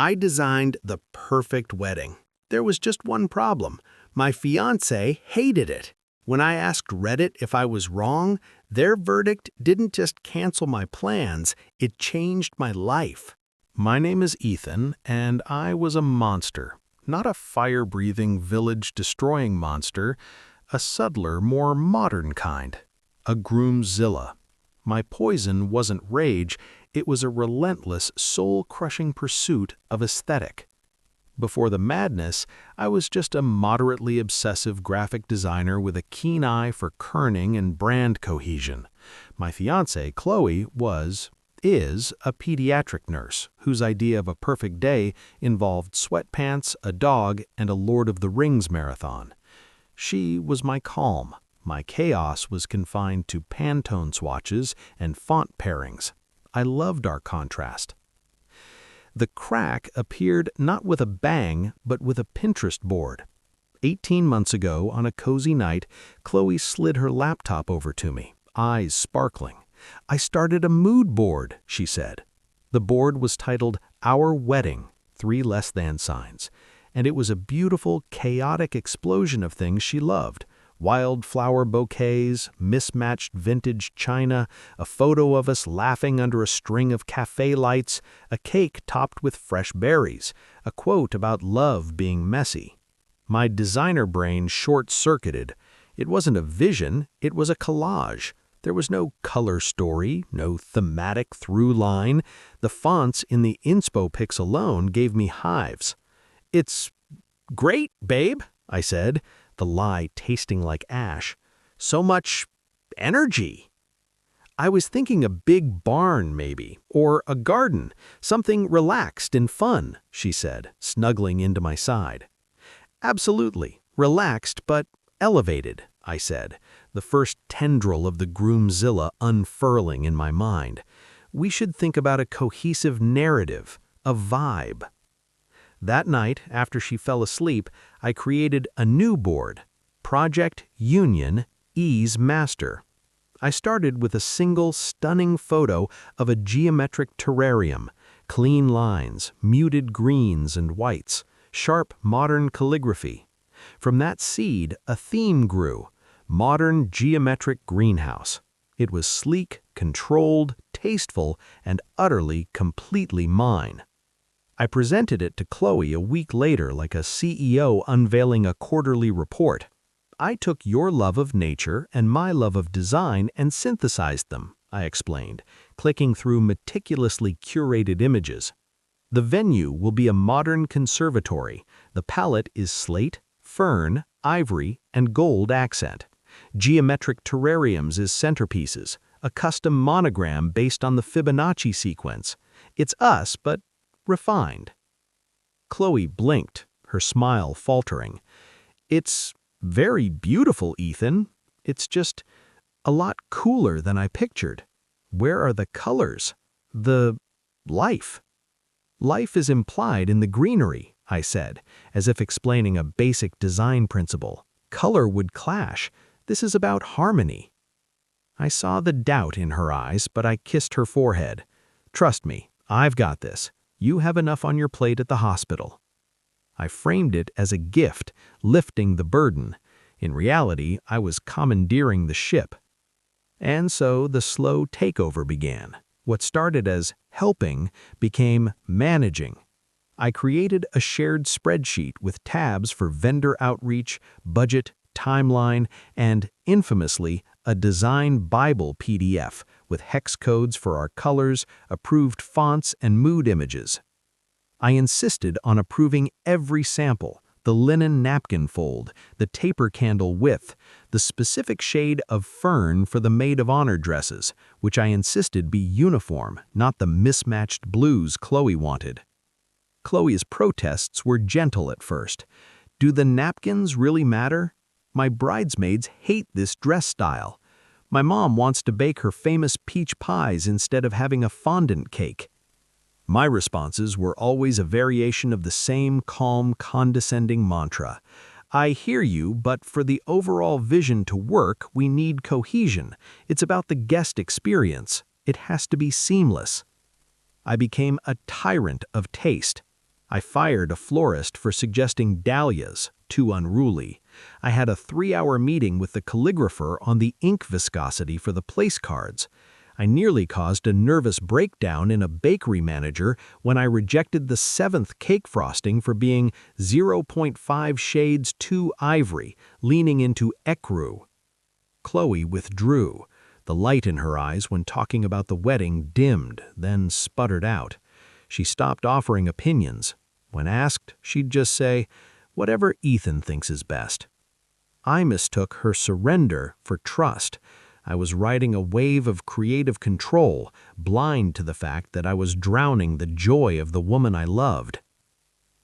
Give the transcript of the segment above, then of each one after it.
I designed the perfect wedding. There was just one problem. My fiancé hated it. When I asked Reddit if I was wrong, their verdict didn't just cancel my plans, it changed my life. My name is Ethan, and I was a monster. Not a fire-breathing, village-destroying monster, a subtler, more modern kind. A Groomzilla. My poison wasn't rage, it was a relentless, soul-crushing pursuit of aesthetic. Before the madness, I was just a moderately obsessive graphic designer with a keen eye for kerning and brand cohesion. My fiancée, Chloe, is a pediatric nurse whose idea of a perfect day involved sweatpants, a dog, and a Lord of the Rings marathon. She was my calm. My chaos was confined to Pantone swatches and font pairings. I loved our contrast. The crack appeared not with a bang, but with a Pinterest board. 18 months ago, on a cozy night, Chloe slid her laptop over to me, eyes sparkling. "I started a mood board," she said. The board was titled Our Wedding, 3 less than signs, and it was a beautiful, chaotic explosion of things she loved. Wildflower bouquets, mismatched vintage china, a photo of us laughing under a string of cafe lights, a cake topped with fresh berries, a quote about love being messy. My designer brain short-circuited. It wasn't a vision, it was a collage. There was no color story, no thematic through line. The fonts in the inspo pics alone gave me hives. "It's great, babe," I said, the lie tasting like ash. "So much energy." "I was thinking a big barn, maybe, or a garden, something relaxed and fun," she said, snuggling into my side. "Absolutely, relaxed but elevated," I said, the first tendril of the Groomzilla unfurling in my mind. "We should think about a cohesive narrative, a vibe." That night, after she fell asleep, I created a new board, Project Union Ease Master. I started with a single stunning photo of a geometric terrarium, clean lines, muted greens and whites, sharp modern calligraphy. From that seed, a theme grew, modern geometric greenhouse. It was sleek, controlled, tasteful, and utterly, completely mine. I presented it to Chloe a week later like a CEO unveiling a quarterly report. "I took your love of nature and my love of design and synthesized them," I explained, clicking through meticulously curated images. "The venue will be a modern conservatory. The palette is slate, fern, ivory, and gold accent. Geometric terrariums as centerpieces, a custom monogram based on the Fibonacci sequence. It's us, but refined." Chloe blinked, her smile faltering. "It's very beautiful, Ethan. It's just a lot cooler than I pictured. Where are the colors? The life?" "Life is implied in the greenery," I said, as if explaining a basic design principle. "Color would clash. This is about harmony." I saw the doubt in her eyes, but I kissed her forehead. "Trust me, I've got this. You have enough on your plate at the hospital." I framed it as a gift, lifting the burden. In reality, I was commandeering the ship. And so the slow takeover began. What started as helping became managing. I created a shared spreadsheet with tabs for vendor outreach, budget, timeline, and, infamously, a design Bible PDF with hex codes for our colors, approved fonts, and mood images. I insisted on approving every sample, the linen napkin fold, the taper candle width, the specific shade of fern for the maid of honor dresses, which I insisted be uniform, not the mismatched blues Chloe wanted. Chloe's protests were gentle at first. "Do the napkins really matter? My bridesmaids hate this dress style. My mom wants to bake her famous peach pies instead of having a fondant cake." My responses were always a variation of the same calm, condescending mantra. "I hear you, but for the overall vision to work, we need cohesion. It's about the guest experience. It has to be seamless." I became a tyrant of taste. I fired a florist for suggesting dahlias, too unruly. I had a 3-hour meeting with the calligrapher on the ink viscosity for the place cards. I nearly caused a nervous breakdown in a bakery manager when I rejected the 7th cake frosting for being 0.5 shades too ivory, leaning into ecru. Chloe withdrew. The light in her eyes when talking about the wedding dimmed, then sputtered out. She stopped offering opinions. When asked, she'd just say, "Whatever Ethan thinks is best." I mistook her surrender for trust. I was riding a wave of creative control, blind to the fact that I was drowning the joy of the woman I loved.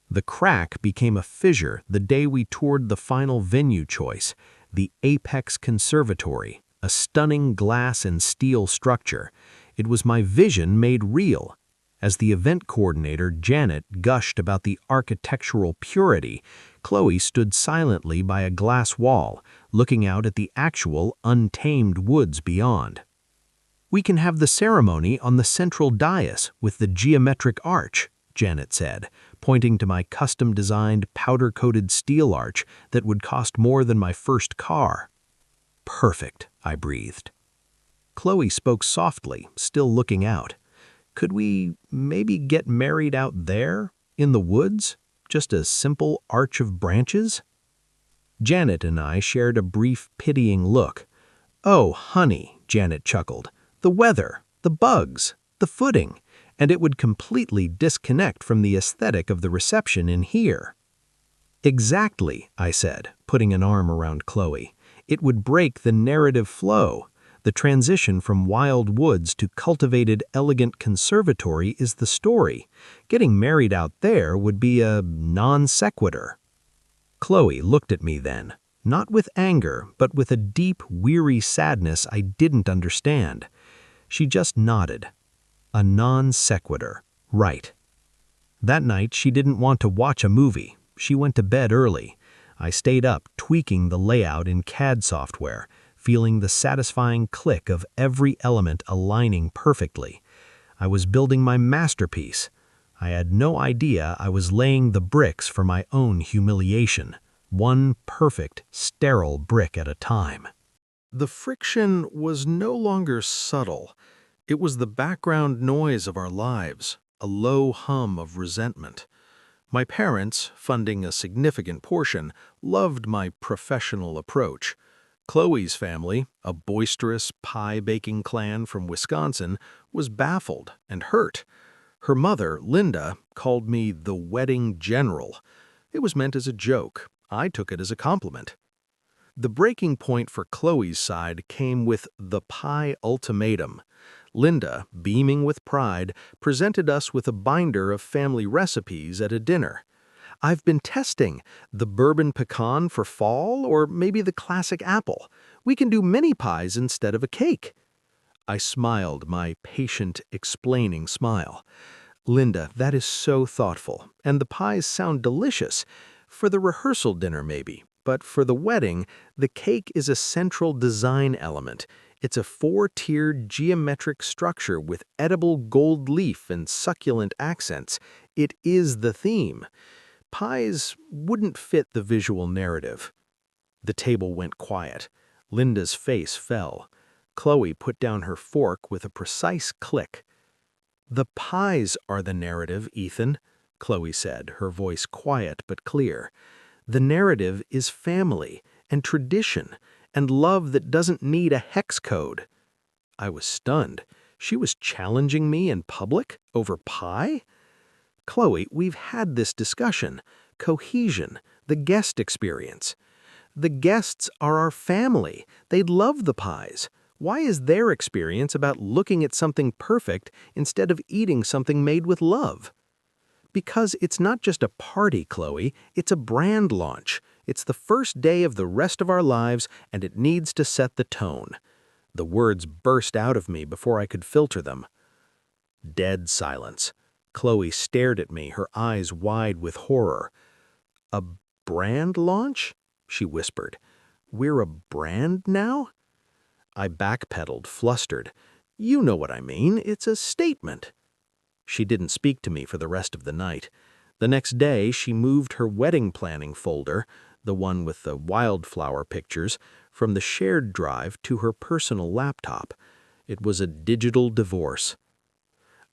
The crack became a fissure the day we toured the final venue choice, the Apex Conservatory, a stunning glass and steel structure. It was my vision made real. As the event coordinator, Janet, gushed about the architectural purity, Chloe stood silently by a glass wall, looking out at the actual, untamed woods beyond. "We can have the ceremony on the central dais with the geometric arch," Janet said, pointing to my custom-designed powder-coated steel arch that would cost more than my first car. "Perfect," I breathed. Chloe spoke softly, still looking out. "Could we maybe get married out there, in the woods? Just a simple arch of branches?" Janet and I shared a brief, pitying look. "Oh, honey," Janet chuckled, "the weather, the bugs, the footing, and it would completely disconnect from the aesthetic of the reception in here." "Exactly," I said, putting an arm around Chloe. "It would break the narrative flow. The transition from wild woods to cultivated, elegant conservatory is the story. Getting married out there would be a non sequitur." Chloe looked at me then, not with anger, but with a deep, weary sadness I didn't understand. She just nodded. A non sequitur, right. That night she didn't want to watch a movie. She went to bed early. I stayed up tweaking the layout in CAD software, feeling the satisfying click of every element aligning perfectly. I was building my masterpiece. I had no idea I was laying the bricks for my own humiliation, one perfect, sterile brick at a time. The friction was no longer subtle. It was the background noise of our lives, a low hum of resentment. My parents, funding a significant portion, loved my professional approach. Chloe's family, a boisterous, pie-baking clan from Wisconsin, was baffled and hurt. Her mother, Linda, called me the wedding general. It was meant as a joke. I took it as a compliment. The breaking point for Chloe's side came with the pie ultimatum. Linda, beaming with pride, presented us with a binder of family recipes at a dinner. "I've been testing the bourbon pecan for fall, or maybe the classic apple. We can do mini pies instead of a cake." I smiled my patient, explaining smile. "Linda, that is so thoughtful, and the pies sound delicious. For the rehearsal dinner maybe, but for the wedding, the cake is a central design element. It's a 4-tiered geometric structure with edible gold leaf and succulent accents. It is the theme. Pies wouldn't fit the visual narrative." The table went quiet. Linda's face fell. Chloe put down her fork with a precise click. "The pies are the narrative, Ethan," Chloe said, her voice quiet but clear. "The narrative is family and tradition and love that doesn't need a hex code." I was stunned. She was challenging me in public over pie? "Chloe, we've had this discussion. Cohesion, the guest experience. The guests are our family. They'd love the pies. Why is their experience about looking at something perfect instead of eating something made with love?" "Because it's not just a party, Chloe. It's a brand launch. It's the first day of the rest of our lives, and it needs to set the tone." The words burst out of me before I could filter them. Dead silence. Chloe stared at me, her eyes wide with horror. "A brand launch?" she whispered. "We're a brand now?" I backpedaled, flustered. "You know what I mean. It's a statement." She didn't speak to me for the rest of the night. The next day, she moved her wedding planning folder, the one with the wildflower pictures, from the shared drive to her personal laptop. It was a digital divorce.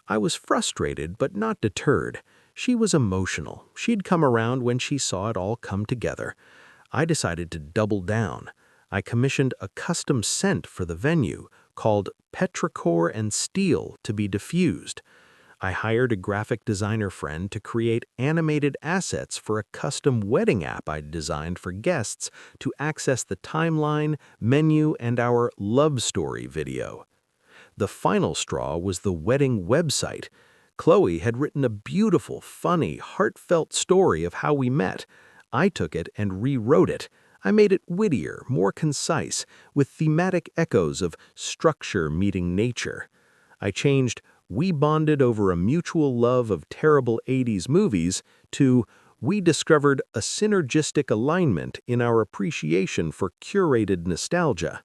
I was frustrated but not deterred. She was emotional. She'd come around when she saw it all come together. I decided to double down. I commissioned a custom scent for the venue called Petrichor and Steel to be diffused. I hired a graphic designer friend to create animated assets for a custom wedding app I'd designed for guests to access the timeline, menu, and our love story video. The final straw was the wedding website. Chloe had written a beautiful, funny, heartfelt story of how we met. I took it and rewrote it. I made it wittier, more concise, with thematic echoes of structure meeting nature. I changed "We bonded over a mutual love of terrible 80s movies" to "We discovered a synergistic alignment in our appreciation for curated nostalgia."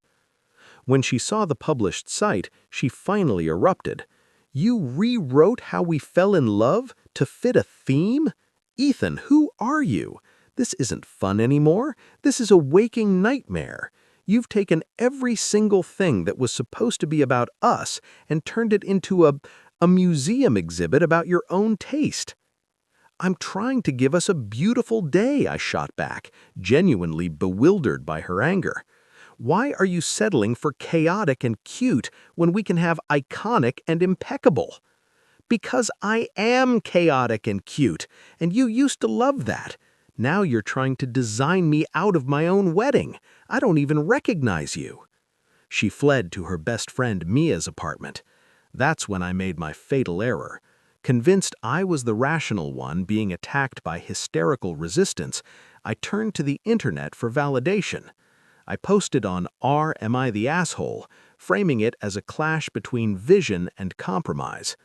When she saw the published site, she finally erupted. "You rewrote how we fell in love to fit a theme? Ethan, who are you? This isn't fun anymore. This is a waking nightmare. You've taken every single thing that was supposed to be about us and turned it into a museum exhibit about your own taste." "I'm trying to give us a beautiful day," I shot back, genuinely bewildered by her anger. "Why are you settling for chaotic and cute when we can have iconic and impeccable?" "Because I am chaotic and cute, and you used to love that. Now you're trying to design me out of my own wedding. I don't even recognize you." She fled to her best friend Mia's apartment. That's when I made my fatal error. Convinced I was the rational one being attacked by hysterical resistance, I turned to the internet for validation. I posted on Am I the Asshole, framing it as a clash between vision and compromise.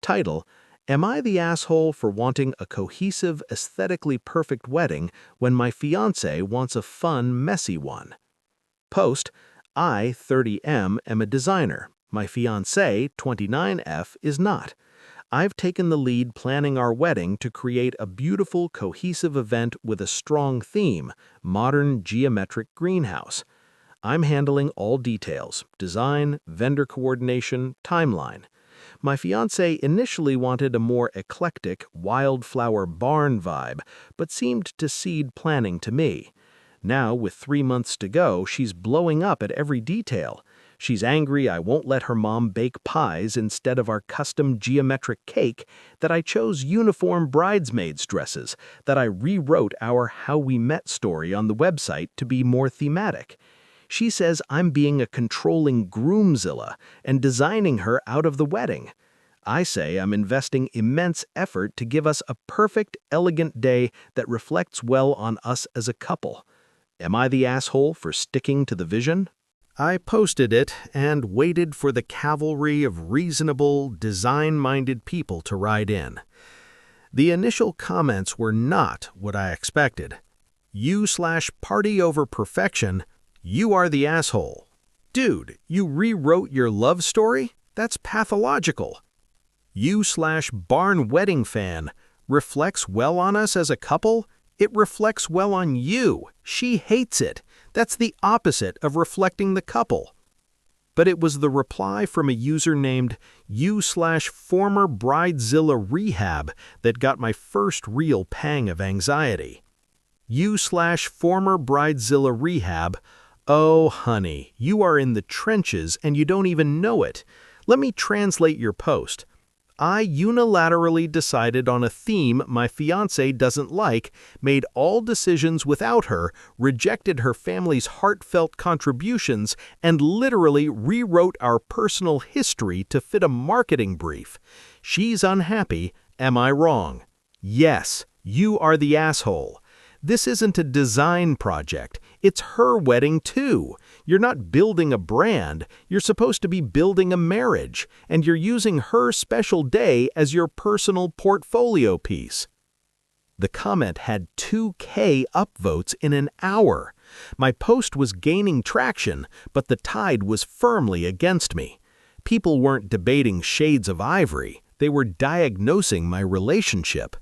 Title: Am I the asshole for wanting a cohesive, aesthetically perfect wedding when my fiancé wants a fun, messy one? Post: I, 30M, am a designer. My fiancé, 29F, is not. I've taken the lead planning our wedding to create a beautiful, cohesive event with a strong theme, modern geometric greenhouse. I'm handling all details: design, vendor coordination, timeline. My fiancé initially wanted a more eclectic, wildflower barn vibe, but seemed to cede planning to me. Now, with 3 months to go, she's blowing up at every detail. She's angry I won't let her mom bake pies instead of our custom geometric cake, that I chose uniform bridesmaids' dresses, that I rewrote our How We Met story on the website to be more thematic. She says I'm being a controlling Groomzilla and designing her out of the wedding. I say I'm investing immense effort to give us a perfect, elegant day that reflects well on us as a couple. Am I the asshole for sticking to the vision? I posted it and waited for the cavalry of reasonable, design-minded people to ride in. The initial comments were not what I expected. "You/party over perfection, you are the asshole. Dude, you rewrote your love story? That's pathological. You/barn wedding fan, reflects well on us as a couple? It reflects well on you. She hates it. That's the opposite of reflecting the couple." But it was the reply from a user named You/former Bridezilla Rehab that got my first real pang of anxiety. You/former Bridezilla Rehab, "Oh, honey, you are in the trenches and you don't even know it. Let me translate your post. I unilaterally decided on a theme my fiancé doesn't like, made all decisions without her, rejected her family's heartfelt contributions, and literally rewrote our personal history to fit a marketing brief. She's unhappy. Am I wrong? Yes, you are the asshole. This isn't a design project. It's her wedding too. You're not building a brand. You're supposed to be building a marriage, and you're using her special day as your personal portfolio piece." The comment had 2K upvotes in an hour. My post was gaining traction, but the tide was firmly against me. People weren't debating shades of ivory. They were diagnosing my relationship.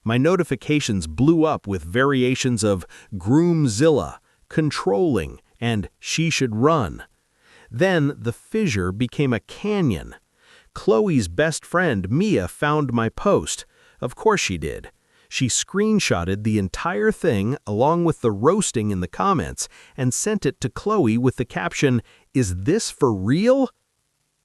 My notifications blew up with variations of Groomzilla, controlling, and she should run. Then the fissure became a canyon. Chloe's best friend, Mia, found my post. Of course she did. She screenshotted the entire thing along with the roasting in the comments and sent it to Chloe with the caption, "Is this for real?"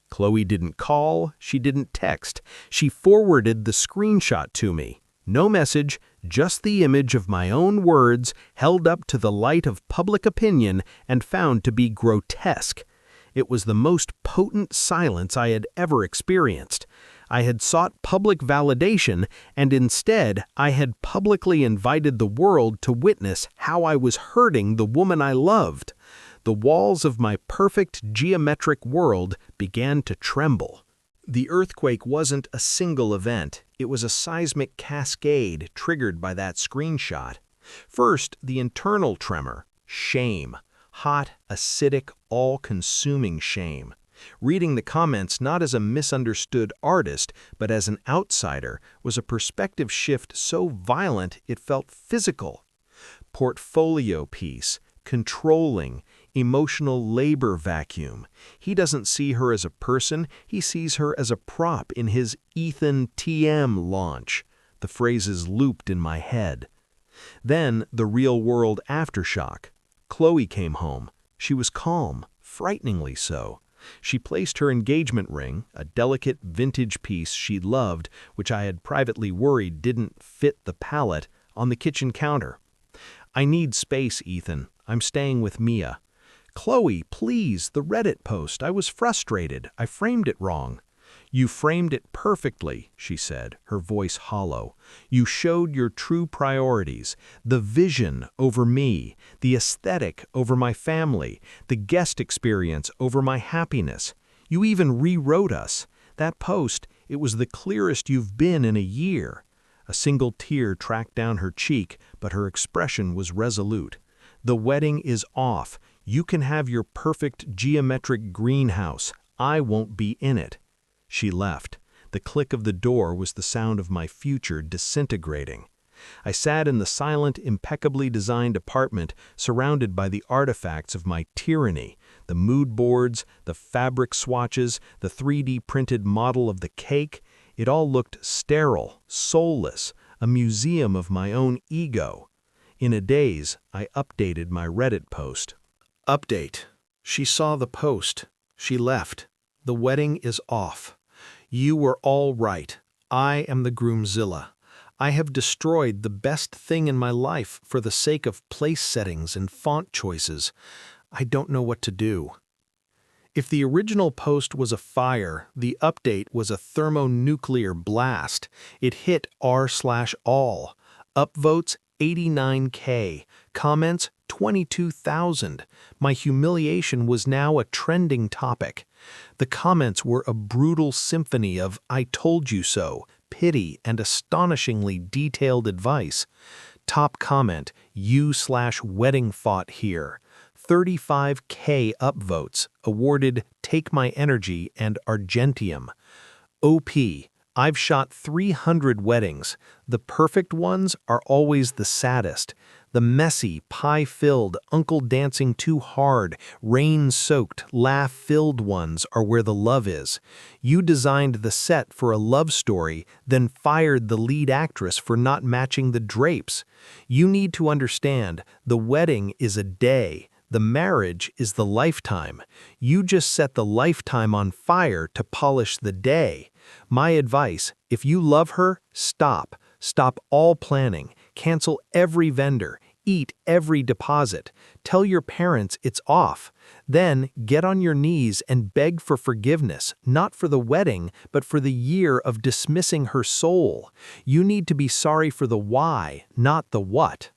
Chloe didn't call, she didn't text. She forwarded the screenshot to me. No message, just the image of my own words held up to the light of public opinion and found to be grotesque. It was the most potent silence I had ever experienced. I had sought public validation, and instead I had publicly invited the world to witness how I was hurting the woman I loved. The walls of my perfect geometric world began to tremble. The earthquake wasn't a single event. It was a seismic cascade triggered by that screenshot. First, the internal tremor, shame. Hot, acidic, all-consuming shame. Reading the comments not as a misunderstood artist, but as an outsider, was a perspective shift so violent it felt physical. Portfolio piece, controlling, emotional labor vacuum. He doesn't see her as a person, he sees her as a prop in his Ethan TM launch. The phrases looped in my head. Then the real-world aftershock. Chloe came home. She was calm, frighteningly so. She placed her engagement ring, a delicate vintage piece she loved, which I had privately worried didn't fit the palette, on the kitchen counter. "I need space, Ethan. I'm staying with Mia." "Chloe, please, the Reddit post. I was frustrated. I framed it wrong." "You framed it perfectly," she said, her voice hollow. "You showed your true priorities, the vision over me, the aesthetic over my family, the guest experience over my happiness. You even rewrote us. That post, it was the clearest you've been in a year." A single tear tracked down her cheek, but her expression was resolute. "The wedding is off. You can have your perfect geometric greenhouse. I won't be in it." She left. The click of the door was the sound of my future disintegrating. I sat in the silent, impeccably designed apartment, surrounded by the artifacts of my tyranny, the mood boards, the fabric swatches, the 3D printed model of the cake. It all looked sterile, soulless, a museum of my own ego. In a daze, I updated my Reddit post. Update. She saw the post. She left. The wedding is off. You were all right. I am the Groomzilla. I have destroyed the best thing in my life for the sake of place settings and font choices. I don't know what to do. If the original post was a fire, the update was a thermonuclear blast. It hit r/all. Upvotes 89K. Comments 22,000. My humiliation was now a trending topic. The comments were a brutal symphony of "I told you so," pity, and astonishingly detailed advice. Top comment, "You/wedding fought here." 35K upvotes, awarded Take My Energy and Argentium. OP, I've shot 300 weddings. The perfect ones are always the saddest. The messy, pie-filled, uncle dancing too hard, rain-soaked, laugh-filled ones are where the love is. You designed the set for a love story, then fired the lead actress for not matching the drapes. You need to understand, the wedding is a day. The marriage is the lifetime. You just set the lifetime on fire to polish the day. My advice, if you love her, stop. Stop all planning. Cancel every vendor. Eat every deposit. Tell your parents it's off. Then get on your knees and beg for forgiveness, not for the wedding, but for the year of dismissing her soul. You need to be sorry for the why, not the what.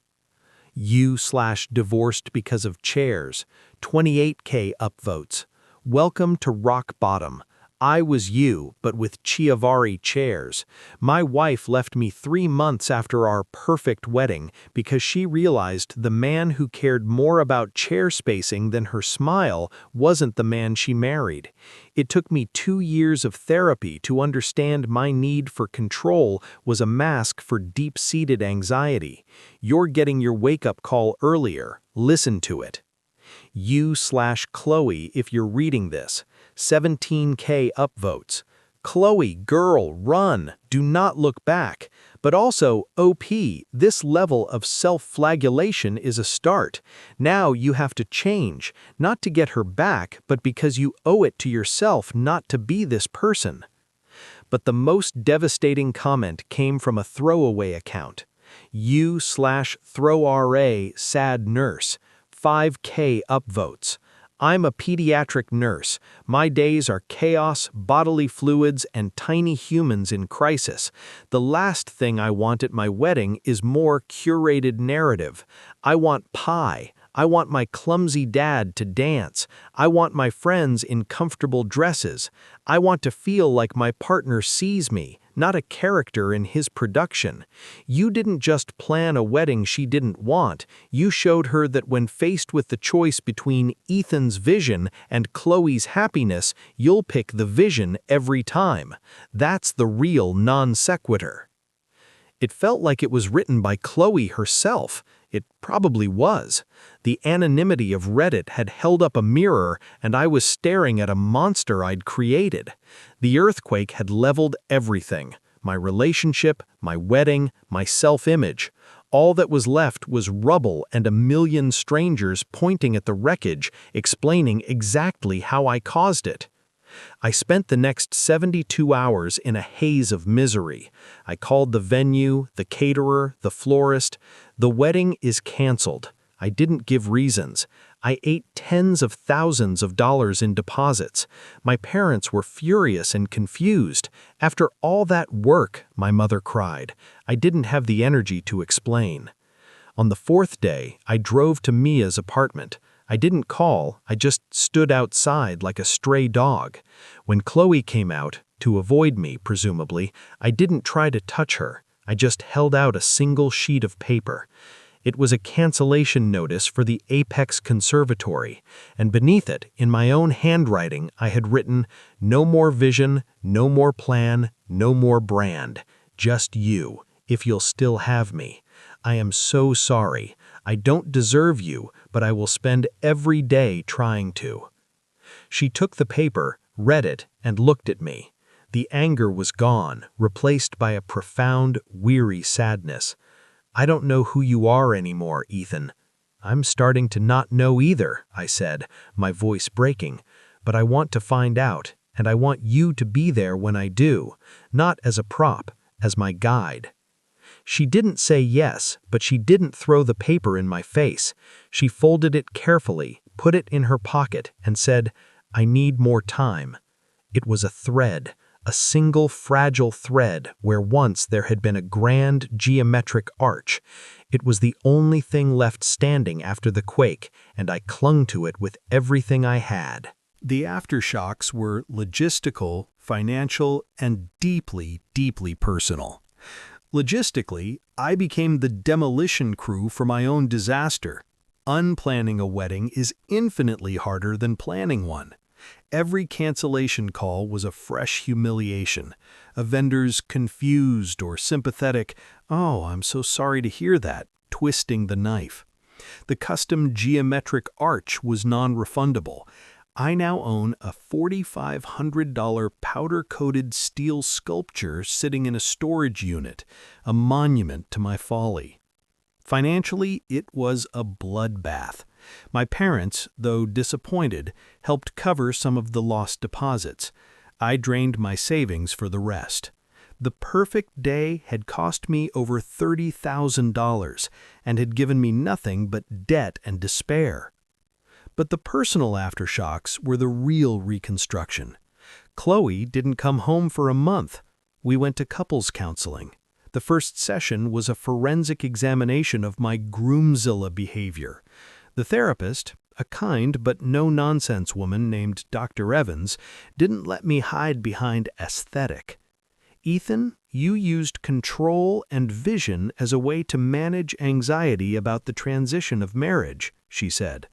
You/divorced because of chairs. 28K upvotes. Welcome to rock bottom. I was you, but with Chiavari chairs. My wife left me 3 months after our perfect wedding because she realized the man who cared more about chair spacing than her smile wasn't the man she married. It took me 2 years of therapy to understand my need for control was a mask for deep-seated anxiety. You're getting your wake-up call earlier. Listen to it. You/Chloe, if you're reading this, 17K upvotes. Chloe, girl, run, do not look back. But also, OP, this level of self-flagellation is a start. Now you have to change, not to get her back, but because you owe it to yourself not to be this person. But the most devastating comment came from a throwaway account. You/ThrowRA sad nurse. 5K upvotes. I'm a pediatric nurse. My days are chaos, bodily fluids, and tiny humans in crisis. The last thing I want at my wedding is more curated narrative. I want pie. I want my clumsy dad to dance. I want my friends in comfortable dresses. I want to feel like my partner sees me, not a character in his production. You didn't just plan a wedding she didn't want. You showed her that when faced with the choice between Ethan's vision and Chloe's happiness, you'll pick the vision every time. That's the real non sequitur. It felt like it was written by Chloe herself. It probably was. The anonymity of Reddit had held up a mirror, and I was staring at a monster I'd created. The earthquake had leveled everything. My relationship, my wedding, my self-image. All that was left was rubble and a million strangers pointing at the wreckage, explaining exactly how I caused it. I spent the next 72 hours in a haze of misery. I called the venue, the caterer, the florist. The wedding is canceled. I didn't give reasons. I ate tens of thousands of dollars in deposits. My parents were furious and confused. After all that work, my mother cried. I didn't have the energy to explain. On the 4th day, I drove to Mia's apartment. I didn't call, I just stood outside like a stray dog. When Chloe came out, to avoid me, presumably, I didn't try to touch her. I just held out a single sheet of paper. It was a cancellation notice for the Apex Conservatory, and beneath it, in my own handwriting, I had written, "No more vision, no more plan, no more brand. Just you, if you'll still have me. I am so sorry. I don't deserve you, but I will spend every day trying to." She took the paper, read it, and looked at me. The anger was gone, replaced by a profound, weary sadness. "I don't know who you are anymore, Ethan." "I'm starting to not know either," I said, my voice breaking. "But I want to find out, and I want you to be there when I do, not as a prop, as my guide." She didn't say yes, but she didn't throw the paper in my face. She folded it carefully, put it in her pocket, and said, "I need more time." It was a thread, a single fragile thread where once there had been a grand geometric arch. It was the only thing left standing after the quake, and I clung to it with everything I had. The aftershocks were logistical, financial, and deeply, deeply personal. Logistically, I became the demolition crew for my own disaster. Unplanning a wedding is infinitely harder than planning one. Every cancellation call was a fresh humiliation. A vendor's confused or sympathetic, "Oh, I'm so sorry to hear that," twisting the knife. The custom geometric arch was non-refundable. I now own a $4,500 powder-coated steel sculpture sitting in a storage unit, a monument to my folly. Financially, it was a bloodbath. My parents, though disappointed, helped cover some of the lost deposits. I drained my savings for the rest. The perfect day had cost me over $30,000 and had given me nothing but debt and despair. But the personal aftershocks were the real reconstruction. Chloe didn't come home for a month. We went to couples counseling. The first session was a forensic examination of my Groomzilla behavior. The therapist, A kind but no-nonsense woman named Dr. Evans didn't let me hide behind aesthetic. "Ethan, you used control and vision as a way to manage anxiety about the transition of marriage," she said.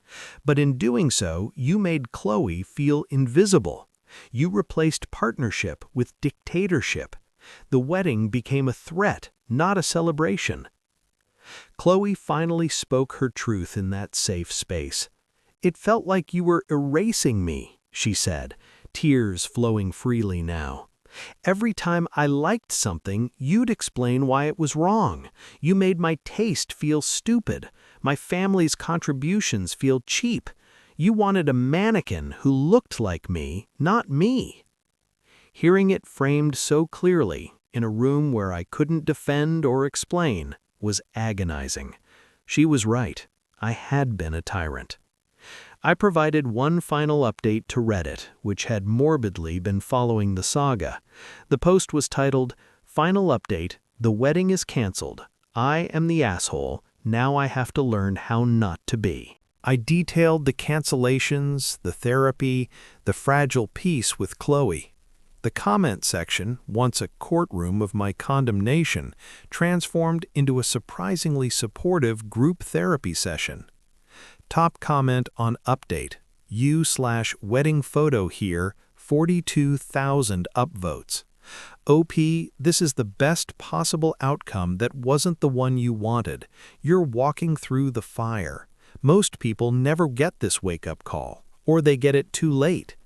"But in doing so, you made Chloe feel invisible. You replaced partnership with dictatorship. The wedding became a threat, not a celebration." Chloe finally spoke her truth in that safe space. "It felt like you were erasing me," she said, tears flowing freely now. "Every time I liked something, you'd explain why it was wrong. You made my taste feel stupid, my family's contributions feel cheap. You wanted a mannequin who looked like me, not me." Hearing it framed so clearly, in a room where I couldn't defend or explain, was agonizing. She was right. I had been a tyrant. I provided one final update to Reddit, which had morbidly been following the saga. The post was titled, "Final Update, the wedding is canceled. I am the asshole. Now I have to learn how not to be." I detailed the cancellations, the therapy, the fragile peace with Chloe. The comment section, once a courtroom of my condemnation, transformed into a surprisingly supportive group therapy session. Top comment on update, you/wedding photo here, 42,000 upvotes. OP, this is the best possible outcome that wasn't the one you wanted. You're walking through the fire. Most people never get this wake-up call, or they get it too late.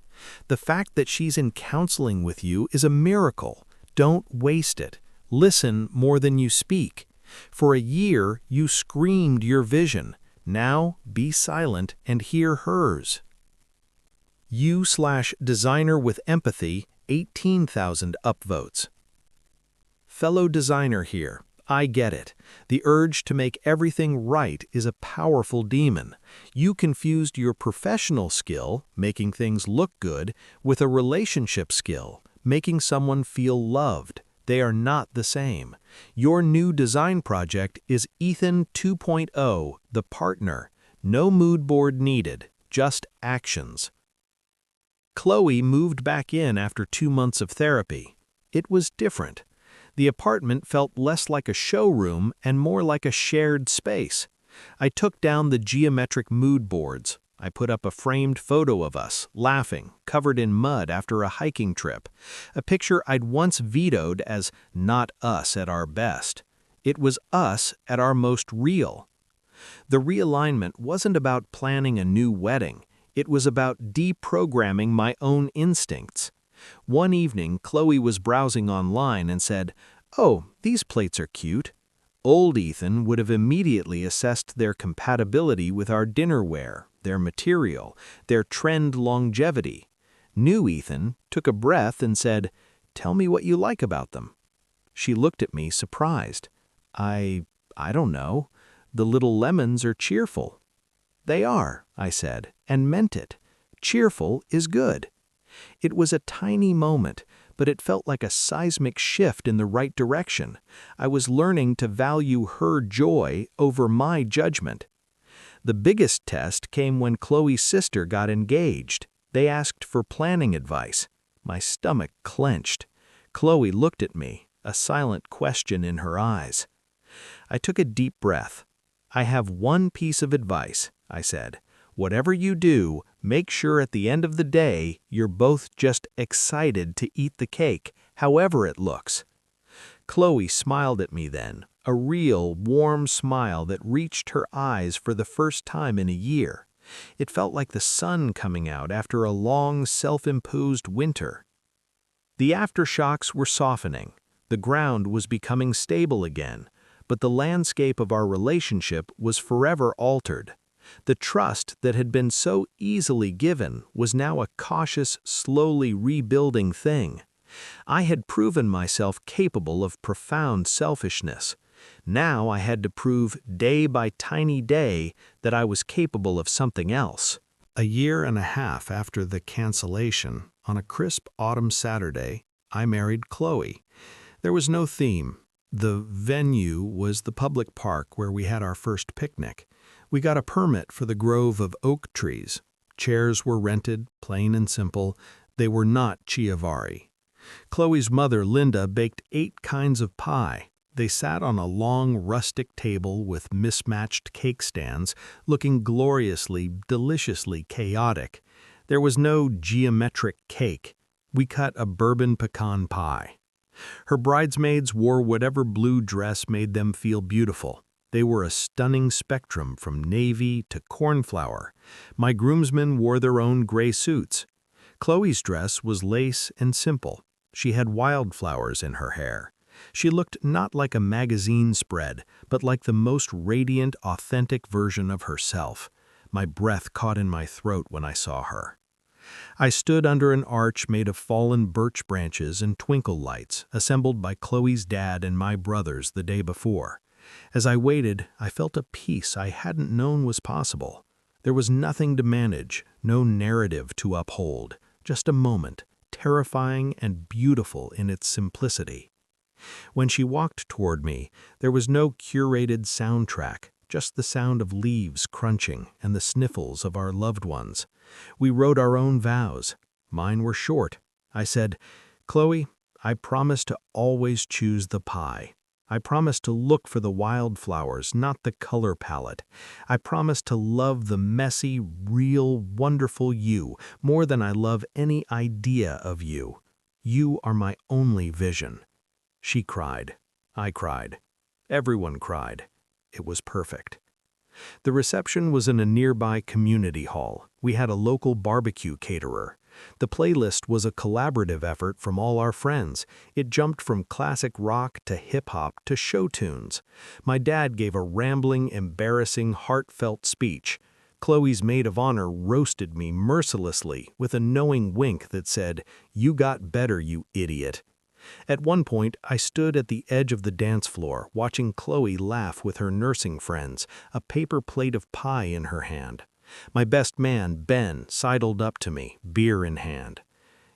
The fact that she's in counseling with you is a miracle. Don't waste it. Listen more than you speak. For a year, you screamed your vision. Now, be silent and hear hers. You/designer with empathy, 18,000 upvotes. Fellow designer here, I get it. The urge to make everything right is a powerful demon. You confused your professional skill, making things look good, with a relationship skill, making someone feel loved. They are not the same. Your new design project is Ethan 2.0, the partner. No mood board needed, just actions. Chloe moved back in after 2 months of therapy. It was different. The apartment felt less like a showroom and more like a shared space. I took down the geometric mood boards. I put up a framed photo of us, laughing, covered in mud after a hiking trip, a picture I'd once vetoed as not us at our best. It was us at our most real. The realignment wasn't about planning a new wedding. It was about deprogramming my own instincts. One evening, Chloe was browsing online and said, "Oh, these plates are cute." Old Ethan would have immediately assessed their compatibility with our dinnerware, their material, their trend longevity. New Ethan took a breath and said, "Tell me what you like about them." She looked at me surprised. I don't know. The little lemons are cheerful." "They are," I said, and meant it. Cheerful is good. It was a tiny moment, but it felt like a seismic shift in the right direction. I was learning to value her joy over my judgment. The biggest test came when Chloe's sister got engaged. They asked for planning advice. My stomach clenched. Chloe looked at me, a silent question in her eyes. I took a deep breath. "I have one piece of advice," I said. "Whatever you do, make sure at the end of the day you're both just excited to eat the cake, however it looks." Chloe smiled at me then, a real, warm smile that reached her eyes for the first time in a year. It felt like the sun coming out after a long, self-imposed winter. The aftershocks were softening. The ground was becoming stable again, but the landscape of our relationship was forever altered. The trust that had been so easily given was now a cautious, slowly rebuilding thing. I had proven myself capable of profound selfishness. Now I had to prove day by tiny day that I was capable of something else. A year and a half after the cancellation, on a crisp autumn Saturday, I married Chloe. There was no theme. The venue was the public park where we had our first picnic. We got a permit for the grove of oak trees. Chairs were rented, plain and simple. They were not chiavari. Chloe's mother, Linda, baked 8 kinds of pie. They sat on a long, rustic table with mismatched cake stands, looking gloriously, deliciously chaotic. There was no geometric cake. We cut a bourbon pecan pie. Her bridesmaids wore whatever blue dress made them feel beautiful. They were a stunning spectrum from navy to cornflower. My groomsmen wore their own gray suits. Chloe's dress was lace and simple. She had wildflowers in her hair. She looked not like a magazine spread, but like the most radiant, authentic version of herself. My breath caught in my throat when I saw her. I stood under an arch made of fallen birch branches and twinkle lights, assembled by Chloe's dad and my brothers the day before. As I waited, I felt a peace I hadn't known was possible. There was nothing to manage, no narrative to uphold, just a moment, terrifying and beautiful in its simplicity. When she walked toward me, there was no curated soundtrack, just the sound of leaves crunching and the sniffles of our loved ones. We wrote our own vows. Mine were short. I said, "Chloe, I promise to always choose the pie. I promise to look for the wildflowers, not the color palette. I promise to love the messy, real, wonderful you more than I love any idea of you. You are my only vision." She cried. I cried. Everyone cried. It was perfect. The reception was in a nearby community hall. We had a local barbecue caterer. The playlist was a collaborative effort from all our friends. It jumped from classic rock to hip-hop to show tunes. My dad gave a rambling, embarrassing, heartfelt speech. Chloe's maid of honor roasted me mercilessly with a knowing wink that said, "You got better, you idiot." At one point, I stood at the edge of the dance floor, watching Chloe laugh with her nursing friends, a paper plate of pie in her hand. My best man, Ben, sidled up to me, beer in hand.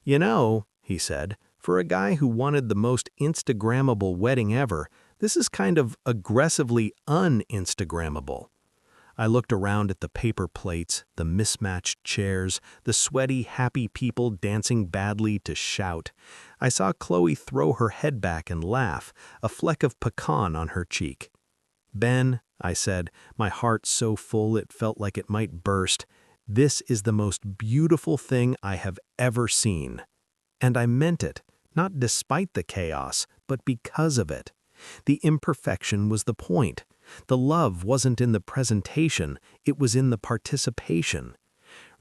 "You know," he said, "for a guy who wanted the most Instagrammable wedding ever, this is kind of aggressively un-Instagrammable." I looked around at the paper plates, the mismatched chairs, the sweaty, happy people dancing badly to shout. I saw Chloe throw her head back and laugh, a fleck of pecan on her cheek. "Ben," I said, my heart so full it felt like it might burst, "this is the most beautiful thing I have ever seen." And I meant it, not despite the chaos, but because of it. The imperfection was the point. The love wasn't in the presentation, it was in the participation.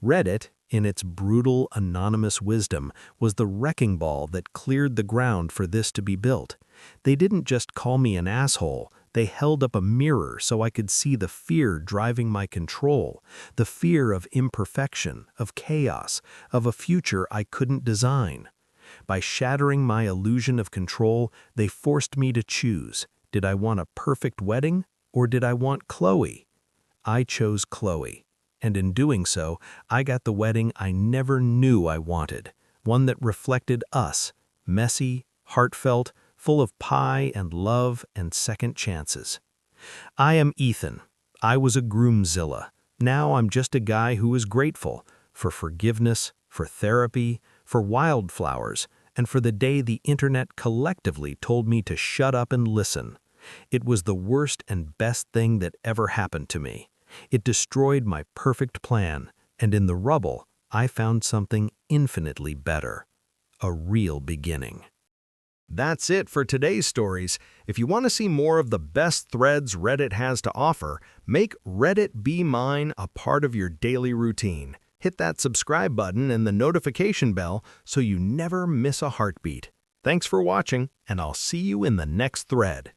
Reddit, in its brutal, anonymous wisdom, was the wrecking ball that cleared the ground for this to be built. They didn't just call me an asshole, they held up a mirror so I could see the fear driving my control, the fear of imperfection, of chaos, of a future I couldn't design. By shattering my illusion of control, they forced me to choose. Did I want a perfect wedding? Or did I want Chloe? I chose Chloe, and in doing so, I got the wedding I never knew I wanted, one that reflected us, messy, heartfelt, full of pie and love and second chances. I am Ethan. I was a Groomzilla. Now I'm just a guy who is grateful for forgiveness, for therapy, for wildflowers, and for the day the internet collectively told me to shut up and listen. It was the worst and best thing that ever happened to me. It destroyed my perfect plan, and in the rubble, I found something infinitely better. A real beginning. That's it for today's stories. If you want to see more of the best threads Reddit has to offer, make Reddit Be Mine a part of your daily routine. Hit that subscribe button and the notification bell so you never miss a heartbeat. Thanks for watching, and I'll see you in the next thread.